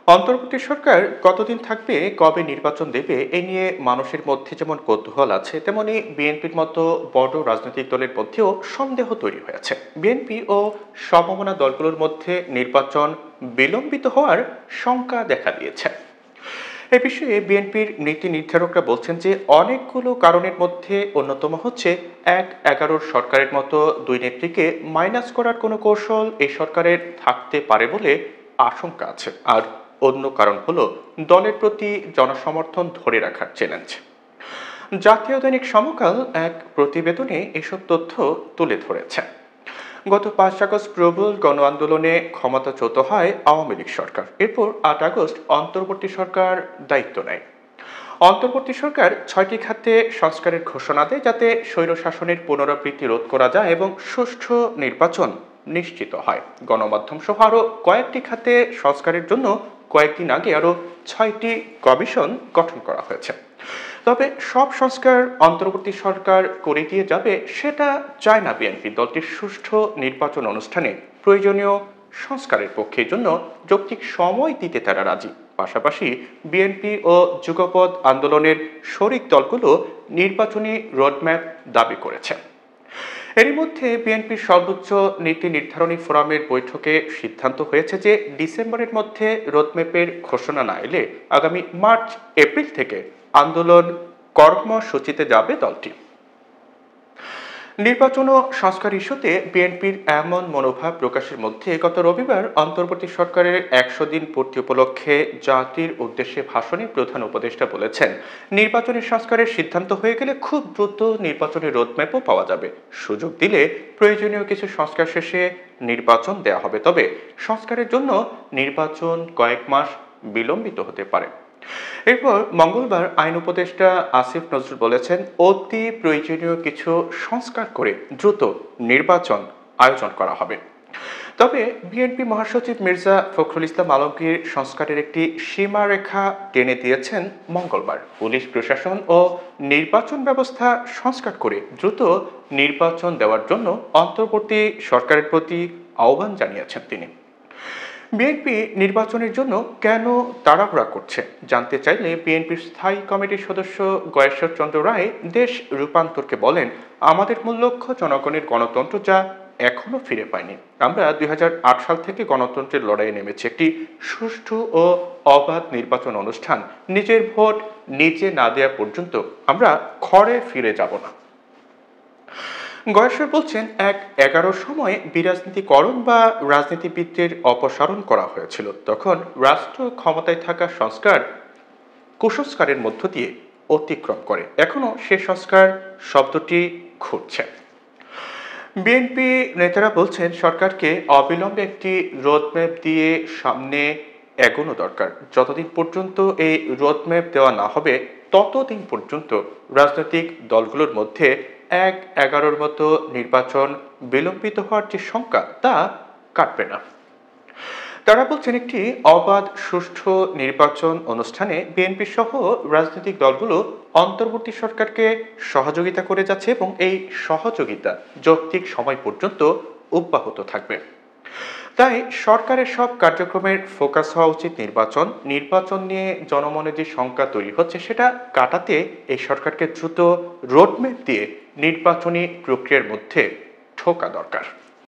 অন্তর্বর্তী সরকার কতদিন থাকবে, কবে নির্বাচন দেবে এ নিয়ে মানুষের মধ্যে যেমন কৌতূহল আছে, তেমনি বিএনপির মতো বড় রাজনৈতিক দলের মধ্যেও সন্দেহ তৈরি হয়েছে। বিএনপি ও সমমনা দলগুলোর মধ্যে নির্বাচন বিলম্বিত হওয়ার শঙ্কা দেখা দিয়েছে। এ বিষয়ে বিএনপির নীতি নির্ধারকরা বলছেন যে অনেকগুলো কারণের মধ্যে অন্যতম হচ্ছে ১-১১ সরকারের মতো দুই নেত্রীকে মাইনাস করার কোনো কৌশল এই সরকারের থাকতে পারে বলে আশঙ্কা আছে। আর অন্য কারণ হলো দলের প্রতি জনসমর্থন ধরে রাখার চ্যালেঞ্জ। জাতীয় দৈনিক সমকাল এক প্রতিবেদনে এসব তথ্য তুলে ধরেছে। গত ৫ আগস্ট প্রবল গণ আন্দোলনে ক্ষমতাচ্যুত হয় আওয়ামী লীগ সরকার। এরপর ৮ আগস্ট অন্তর্বর্তী সরকার দায়িত্ব নেয়। অন্তর্বর্তী সরকার ৬টি খাতে সংস্কারের ঘোষণা দেয়, যাতে স্বৈরশাসনের পুনরাবৃত্তি রোধ করা যায় এবং সুষ্ঠু নির্বাচন নিশ্চিত হয়। গণমাধ্যম সহ আরও কয়েকটি খাতে সংস্কারের জন্য কয়েকদিন আগে আরও ৬টি কমিশন গঠন করা হয়েছে। তবে সব সংস্কার অন্তর্বর্তী সরকার করে দিয়ে যাবে সেটা চায় না বিএনপি। দলটির সুষ্ঠু নির্বাচন অনুষ্ঠানে প্রয়োজনীয় সংস্কারের পক্ষে জন্য যৌক্তিক সময় দিতে তারা রাজি। পাশাপাশি বিএনপি ও যুগপৎ আন্দোলনের শরিক দলগুলো নির্বাচনী রোডম্যাপ দাবি করেছে। এরই মধ্যে বিএনপির সর্বোচ্চ নীতি নির্ধারণী ফোরামের বৈঠকে সিদ্ধান্ত হয়েছে যে ডিসেম্বরের মধ্যে রোডম্যাপের ঘোষণা না এলে আগামী মার্চ এপ্রিল থেকে আন্দোলন কর্মসূচিতে যাবে দলটি। নির্বাচন ও সংস্কার ইস্যুতে বিএনপির এমন মনোভাব প্রকাশের মধ্যে গত রবিবার অন্তর্বর্তী সরকারের ১০০ দিন পূর্তি উপলক্ষে জাতির উদ্দেশ্যে ভাষণে প্রধান উপদেষ্টা বলেছেন, নির্বাচনী সংস্কারের সিদ্ধান্ত হয়ে গেলে খুব দ্রুত নির্বাচনের রোডম্যাপও পাওয়া যাবে। সুযোগ দিলে প্রয়োজনীয় কিছু সংস্কার শেষে নির্বাচন দেওয়া হবে, তবে সংস্কারের জন্য নির্বাচন কয়েক মাস বিলম্বিত হতে পারে। এরপর মঙ্গলবার আইন উপদেষ্টা আসিফ নজরুল বলেছেন, অতি প্রয়োজনীয় কিছু সংস্কার করে দ্রুত নির্বাচন আয়োজন করা হবে। তবে বিএনপি মহাসচিব মির্জা ফখরুল ইসলাম আলমগীর সংস্কারের একটি সীমারেখা টেনে দিয়েছেন মঙ্গলবার। পুলিশ প্রশাসন ও নির্বাচন ব্যবস্থা সংস্কার করে দ্রুত নির্বাচন দেওয়ার জন্য অন্তর্বর্তী সরকারের প্রতি আহ্বান জানিয়েছেন তিনি। বিএনপি নির্বাচনের জন্য কেন তাড়াহুড়া করছে জানতে চাইলে বিএনপির স্থায়ী কমিটির সদস্য গয়েশ্বর চন্দ্র রায় দেশ রূপান্তরকে বলেন, আমাদের মূল লক্ষ্য জনগণের গণতন্ত্র, যা এখনো ফিরে পায়নি। আমরা ২০০৮ সাল থেকে গণতন্ত্রের লড়াইয়ে নেমেছি। একটি সুষ্ঠু ও অবাধ নির্বাচন অনুষ্ঠান নিজের ভোট নিজে না দেওয়া পর্যন্ত আমরা ঘরে ফিরে যাব না। গয়েশ্বর বলছেন, ১-১১ সময়ে বিরাজনীতিকরণ বা রাজনীতিবিদদের অপসারণ করা হয়েছিল। তখন রাষ্ট্র ক্ষমতায় থাকা সংস্কার কুসংস্কারের মধ্য দিয়ে অতিক্রম করে। এখনো সে সংস্কার শব্দটি ঘুরছে। বিএনপি নেতারা বলছেন, সরকারকে অবিলম্বে একটি রোডম্যাপ দিয়ে সামনে এগোনো দরকার। যতদিন পর্যন্ত এই রোডম্যাপ দেওয়া না হবে ততদিন পর্যন্ত রাজনৈতিক দলগুলোর মধ্যে ১-১১ মতো নির্বাচন বিলম্বিত হওয়ার যে শঙ্কা তা কাটবে না। তারা বলছেন, একটি অবাধ সুষ্ঠু নির্বাচন অনুষ্ঠানে বিএনপি সহ রাজনৈতিক দলগুলো অন্তর্বর্তী সরকারকে সহযোগিতা করে যাচ্ছে এবং এই সহযোগিতা যৌক্তিক সময় পর্যন্ত অব্যাহত থাকবে। তাই সরকারের সব কার্যক্রমের ফোকাস হওয়া উচিত নির্বাচন নিয়ে জনমনে যে শঙ্কা তৈরি হচ্ছে সেটা কাটাতে এই সরকারকে দ্রুত রোডম্যাপ দিয়ে নির্বাচনী প্রক্রিয়ার মধ্যে ঢোকা দরকার।